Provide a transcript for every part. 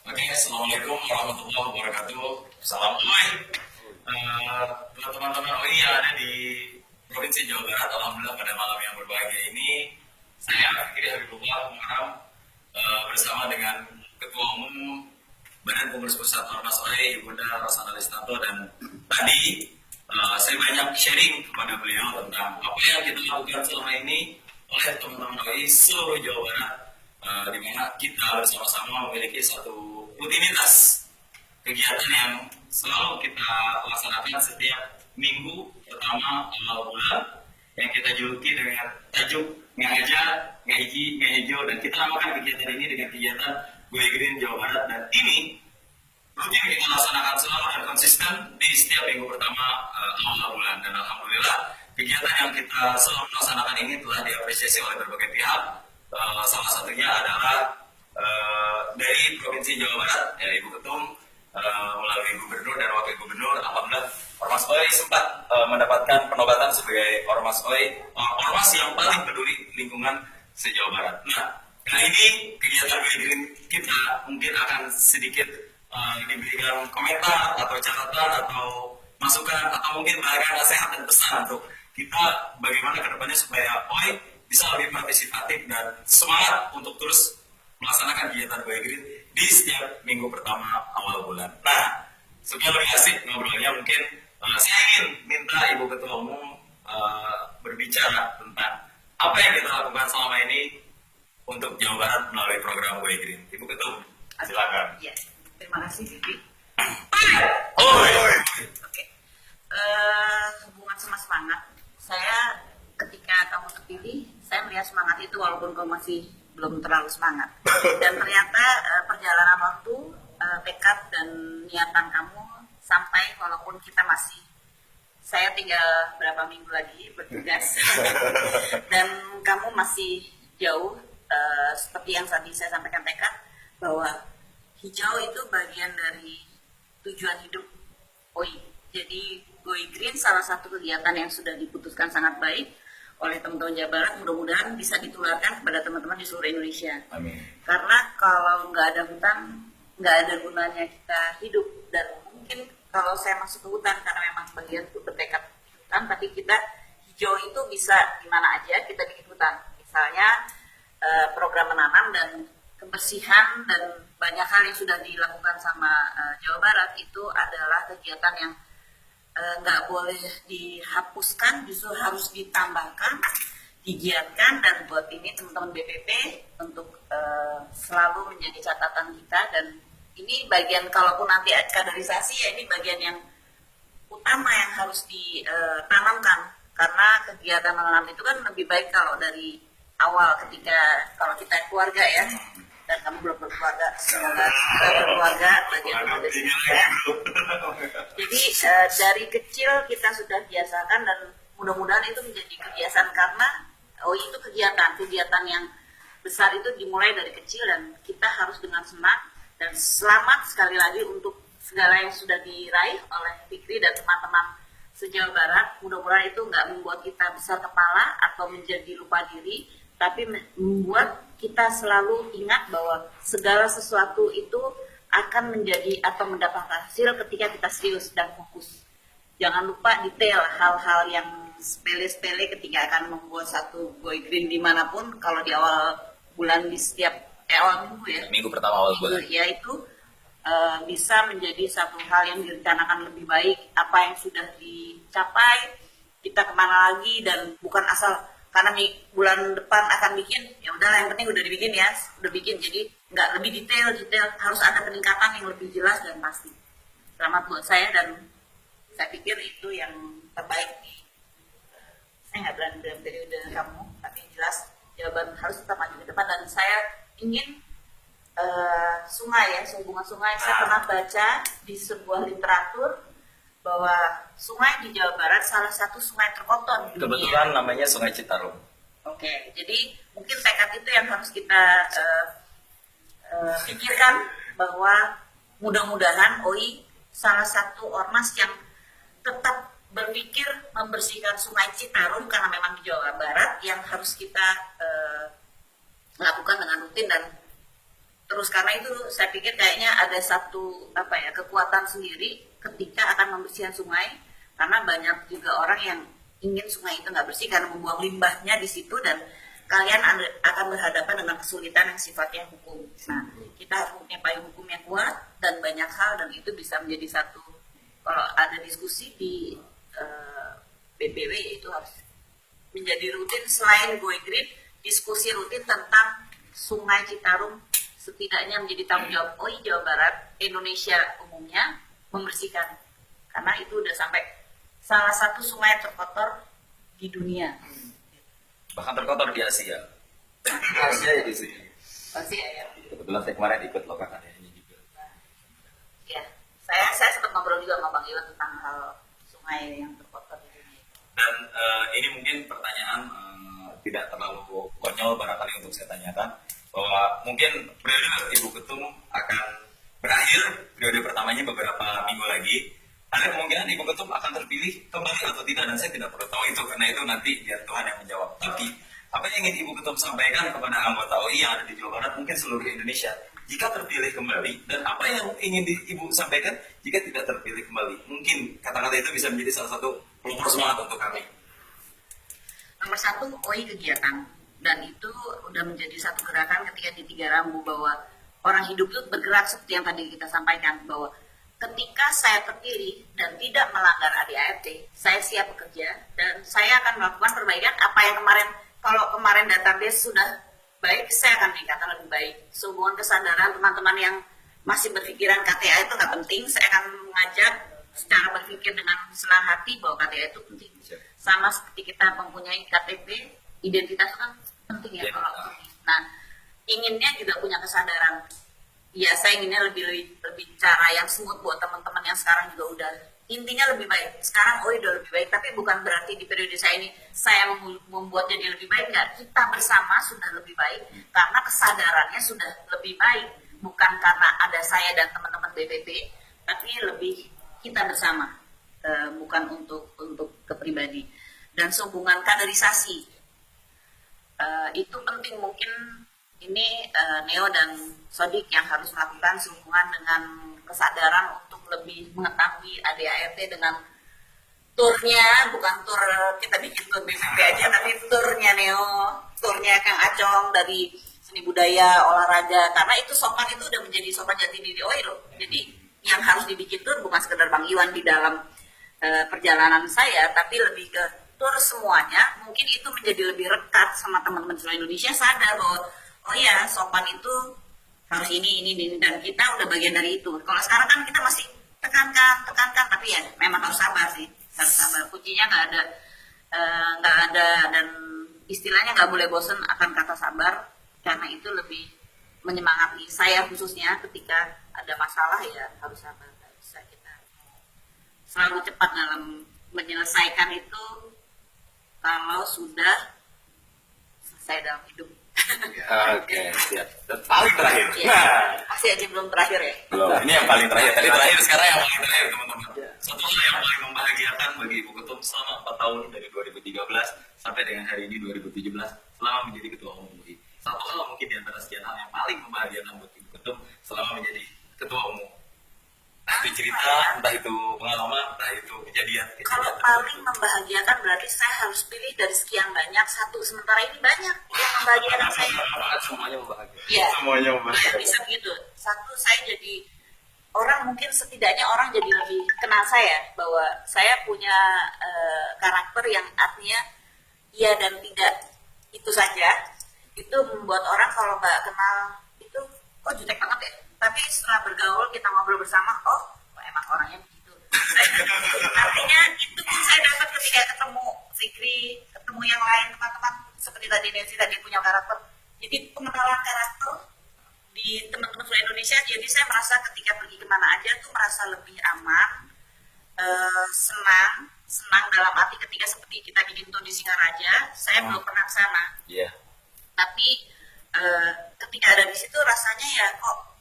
Oke, Assalamualaikum warahmatullahi wabarakatuh. Salam OI. Buat teman-teman OI yang ada di Provinsi Jawa Barat, Alhamdulillah pada malam yang berbahagia ini, saya Fikri Habibullah Muharam bersama dengan Ketua Umum Badan Pengurus Pusat Ormas OI, Ibunda Rosana Listanto, dan tadi saya banyak sharing kepada beliau tentang apa yang kita lakukan selama ini oleh teman-teman OI seluruh Jawa Barat, di mana kita bersama-sama memiliki satu rutinitas kegiatan yang selalu kita laksanakan setiap minggu pertama awal bulan yang kita juluki dengan tajuk Ngaja, Ngahiji, Ngahijau, dan kita namakan kegiatan ini dengan kegiatan Gue Green Jawa Barat, dan ini rutin kita laksanakan selalu dan konsisten di setiap minggu pertama awal bulan, dan alhamdulillah kegiatan yang kita selalu laksanakan ini telah diapresiasi oleh berbagai pihak. Salah satunya adalah dari Provinsi Jawa Barat, ya Ibu Ketum melalui Gubernur dan Wakil Gubernur. Alhamdulillah Ormas OI sempat mendapatkan penobatan sebagai Ormas OI, Ormas yang paling peduli lingkungan se-Jawa Barat. Nah, kali ini kegiatan Green kita mungkin akan sedikit diberikan komentar atau catatan atau masukan atau mungkin bahkan nasihat dan pesan untuk kita bagaimana kedepannya supaya OI bisa lebih partisipatif dan semangat untuk terus melaksanakan kegiatan Gue Green di setiap minggu pertama awal bulan. Nah, supaya lebih asik ngobrolnya, mungkin saya ingin minta Ibu Ketua Umum berbicara tentang apa yang kita lakukan selama ini untuk Jawa Barat melalui program Gue Green. Ibu Ketua Umum, silakan. Ya, terima kasih Vivi. Oke. Hubungan sama semangat. Saya ketika kamu terpilih, saya melihat semangat itu walaupun kamu masih belum terlalu semangat. Dan ternyata perjalanan waktu, tekad dan niatan kamu sampai walaupun kita masih, saya tinggal berapa minggu lagi bertugas dan kamu masih jauh, seperti yang tadi saya sampaikan tekad bahwa hijau itu bagian dari tujuan hidup OI. Jadi Gue Green salah satu kegiatan yang sudah diputuskan sangat baik oleh teman-teman Jawa Barat, mudah-mudahan bisa ditularkan kepada teman-teman di seluruh Indonesia. Amin. Karena kalau nggak ada hutan, nggak ada gunanya kita hidup. Dan mungkin kalau saya masuk ke hutan karena memang bagian itu bertekad hutan, tapi kita hijau itu bisa di mana aja kita bikin hutan. Misalnya program menanam dan kebersihan dan banyak hal yang sudah dilakukan sama Jawa Barat itu adalah kegiatan yang nggak boleh dihapuskan, justru harus ditambahkan, digiatkan, dan buat ini teman-teman BPP untuk selalu menjadi catatan kita. Dan ini bagian, kalaupun nanti kaderisasi, ya ini bagian yang utama yang harus ditanamkan, karena kegiatan menanam itu kan lebih baik kalau dari awal, ketika kalau kita keluarga ya, dan kamu belum berkeluarga, semoga berkeluarga bagian dari kita. Jadi dari kecil kita sudah biasakan dan mudah-mudahan itu menjadi kebiasaan, karena itu kegiatan yang besar itu dimulai dari kecil dan kita harus dengan senang dan selamat sekali lagi untuk segala yang sudah diraih oleh Fikri dan teman-teman se-Jawa Barat. Mudah-mudahan itu nggak membuat kita besar kepala atau menjadi lupa diri, tapi membuat kita selalu ingat bahwa segala sesuatu itu akan menjadi atau mendapat hasil ketika kita serius dan fokus. Jangan lupa detail hal-hal yang sepele-sepele ketika akan membuat satu Gue Green dimanapun. Kalau di awal bulan di setiap awal minggu ya, Minggu pertama awal bulan, ya itu bisa menjadi satu hal yang direncanakan lebih baik. Apa yang sudah dicapai, kita kemana lagi, dan bukan asal karena bulan depan akan bikin, ya udahlah yang penting udah dibikin ya, udah bikin. Jadi nggak lebih detail, harus ada peningkatan yang lebih jelas dan pasti. Selamat buat saya, dan saya pikir itu yang terbaik. Saya nggak berani dalam periode kamu, tapi jelas jawaban harus tetap maju ke depan. Dan saya ingin sungai ya, hubungan sungai. Saya pernah baca di sebuah literatur bahwa sungai di Jawa Barat salah satu sungai terkotor di dunia. kebetulan namanya Sungai Citarum. Oke, jadi mungkin tekad itu yang harus kita pikirkan, bahwa mudah-mudahan OI salah satu ormas yang tetap berpikir membersihkan Sungai Citarum, karena memang di Jawa Barat yang harus kita lakukan dengan rutin dan terus karena itu saya pikir kayaknya ada satu kekuatan sendiri ketika akan membersihkan sungai, karena banyak juga orang yang ingin sungai itu nggak bersih karena membuang limbahnya di situ, dan kalian akan berhadapan dengan kesulitan yang sifatnya hukum. Nah, kita harus punya payung hukum yang kuat dan banyak hal, dan itu bisa menjadi satu, kalau ada diskusi di BPW itu harus menjadi rutin. Selain going green, diskusi rutin tentang Sungai Citarum setidaknya menjadi tanggung jawab OI Jawa Barat, Indonesia umumnya, membersihkan, karena itu udah sampai salah satu sungai terkotor di dunia, Bahkan terkotor di Asia. Asia ya di sini. pasti ya. Kebetulan saya kemarin ikut lokal ini juga. Ya, saya sempat ngobrol juga sama Bang Iwan tentang hal sungai yang terkotor di dunia. Dan ini mungkin pertanyaan tidak terlalu konyol barangkali untuk saya tanyakan, bahwa mungkin periode Ibu Ketum akan berakhir, periode pertamanya beberapa minggu lagi. Ada kemungkinan Ibu Ketum akan terpilih kembali atau tidak, dan saya tidak perlu tahu itu karena itu nanti biar Tuhan yang menjawab. Tapi apa yang ingin Ibu Ketum sampaikan kepada anggota OI yang ada di Jawa Barat, mungkin seluruh Indonesia, jika terpilih kembali, dan apa yang ingin Ibu sampaikan jika tidak terpilih kembali? Mungkin kata-kata itu bisa menjadi salah satu pelopor semangat untuk kami. Nomor satu, OI kegiatan, dan itu udah menjadi satu gerakan ketika di Tiga Rambu, bahwa orang hidup itu bergerak seperti yang tadi kita sampaikan, bahwa ketika saya terpilih dan tidak melanggar ADART, saya siap bekerja dan saya akan melakukan perbaikan. Apa yang kalau kemarin database sudah baik, saya akan meningkatkan lebih baik. Sehubungan kesadaran teman-teman yang masih berpikiran KTA itu nggak penting, saya akan mengajak secara berpikir dengan senang hati bahwa KTA itu penting. Sama seperti kita mempunyai KTP, identitas kan penting ya kalau. Nah, inginnya juga punya kesadaran. Ya, saya inginnya lebih cara yang smooth buat teman-teman yang sekarang juga udah intinya lebih baik. Sekarang OI udah lebih baik, tapi bukan berarti di periode saya ini saya membuat jadi lebih baik. Enggak, kita bersama sudah lebih baik karena kesadarannya sudah lebih baik. Bukan karena ada saya dan teman-teman BPP, tapi lebih kita bersama, bukan untuk kepribadi. Dan sehubungan kaderisasi, itu penting. Mungkin ini Neo dan Sodik yang harus melakukan sehubungan dengan kesadaran untuk lebih mengetahui ADART dengan turnya, bukan tur kita bikin tur BPP aja, tapi turnya Neo, turnya Kang Acong dari seni budaya, olahraga, karena itu sopan itu udah menjadi sopan jati diri OI loh. Jadi yang harus dibikin tur bukan sekedar Bang Iwan di dalam perjalanan saya, tapi lebih ke tur semuanya. Mungkin itu menjadi lebih rekat sama teman-teman seluruh Indonesia, sadar bahwa oh iya, sopan itu harus ini, dan kita udah bagian dari itu. Kalau sekarang kan kita masih tekankan, tapi ya memang harus sabar sih, harus sabar. Kuncinya nggak ada, dan istilahnya nggak boleh bosen akan kata sabar, karena itu lebih menyemangati saya khususnya ketika ada masalah ya harus sabar. Nggak bisa kita selalu cepat dalam menyelesaikan itu kalau sudah selesai dalam hidup. Oke, siap. Dan paling terakhir. Ya, Nah, masih aja belum terakhir ya. belum. Ini yang paling terakhir. Tadi terakhir, sekarang yang paling terakhir, teman-teman. Satu hal yang paling membahagiakan bagi Ibu Ketum selama 4 tahun dari 2013 sampai dengan hari ini 2017 selama menjadi Ketua Umum UI. Satu hal mungkin di antara sekian hal yang paling membahagiakan buat Ibu Ketum selama menjadi Ketua Umum. Entah itu cerita, entah itu pengalaman, entah itu kejadian. Kalau paling membahagiakan berarti saya harus pilih dari sekian banyak satu, sementara ini banyak yang membahagiakan saya. Semuanya membahagiakan. Iya. Semuanya Ya, membahagiakan. bisa begitu. Satu, saya jadi orang, mungkin setidaknya orang jadi lebih kenal saya, bahwa saya punya karakter yang artinya iya dan tidak itu saja. Itu membuat orang kalau nggak kenal itu kok jutek banget ya. Tapi setelah bergaul, kita ngobrol bersama, oh emang orangnya begitu. Artinya itu pun saya dapat ketika ketemu Fikri, ketemu yang lain teman-teman seperti tadi Nancy tadi punya karakter. Jadi pengenalan karakter di teman-teman seluruh Indonesia. Jadi saya merasa ketika pergi kemana aja tuh merasa lebih aman, senang dalam arti ketika seperti kita bikin tour di Singaraja, saya belum pernah ke sana. Iya. Tapi ketika ada di situ rasanya ya kok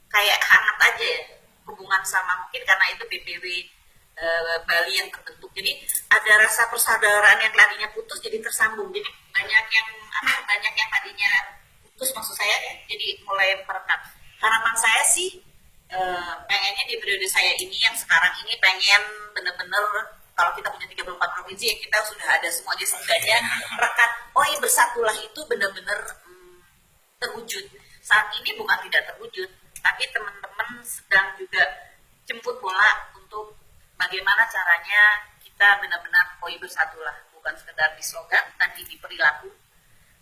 kayak hangat aja ya hubungan, sama mungkin karena itu BPW Bali yang terbentuk. Jadi ada rasa persaudaraan yang tadinya putus jadi tersambung. Jadi banyak yang tadinya terus maksud saya ya, jadi mulai merekat. Harapan saya sih pengennya di periode saya ini yang sekarang ini pengen bener-bener kalau kita punya 34 provinsi ya kita sudah ada semua aja setidaknya rekat. Oh iya bersatulah itu bener-bener terwujud. Saat ini bukan tidak terwujud, tapi teman-teman sedang juga jemput bola untuk bagaimana caranya kita benar-benar OI bersatulah, bukan sekedar di slogan, tapi di perilaku.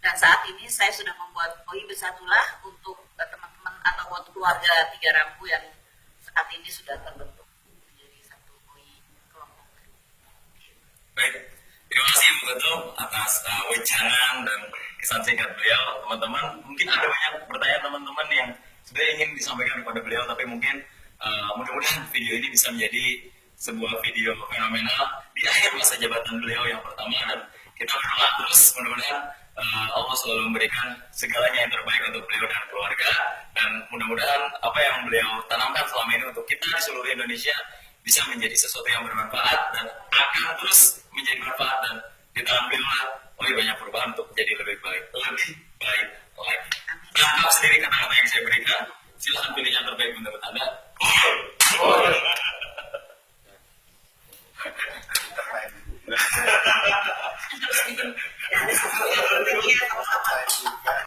Dan saat ini saya sudah membuat OI bersatulah untuk teman-teman atau untuk keluarga Tiga Rambu yang saat ini sudah terbentuk menjadi satu OI kelompok. Baik, terima kasih Bu Ketum atas wejangan dan kesan singkat beliau. Teman-teman, mungkin ada banyak pertanyaan teman-teman yang sudah ingin disampaikan kepada beliau, tapi mungkin mudah-mudahan video ini bisa menjadi sebuah video fenomenal di akhir masa jabatan beliau yang pertama, dan kita berdoa terus mudah-mudahan Allah selalu memberikan segalanya yang terbaik untuk beliau dan keluarga, dan mudah-mudahan apa yang beliau tanamkan selama ini untuk kita di seluruh Indonesia bisa menjadi sesuatu yang bermanfaat dan akan terus menjadi bermanfaat, dan di tangan beliau banyak perubahan untuk menjadi lebih baik lagi. Tangkap sendiri kata-kata yang saya berikan, silahkan pilih yang terbaik menurut Anda.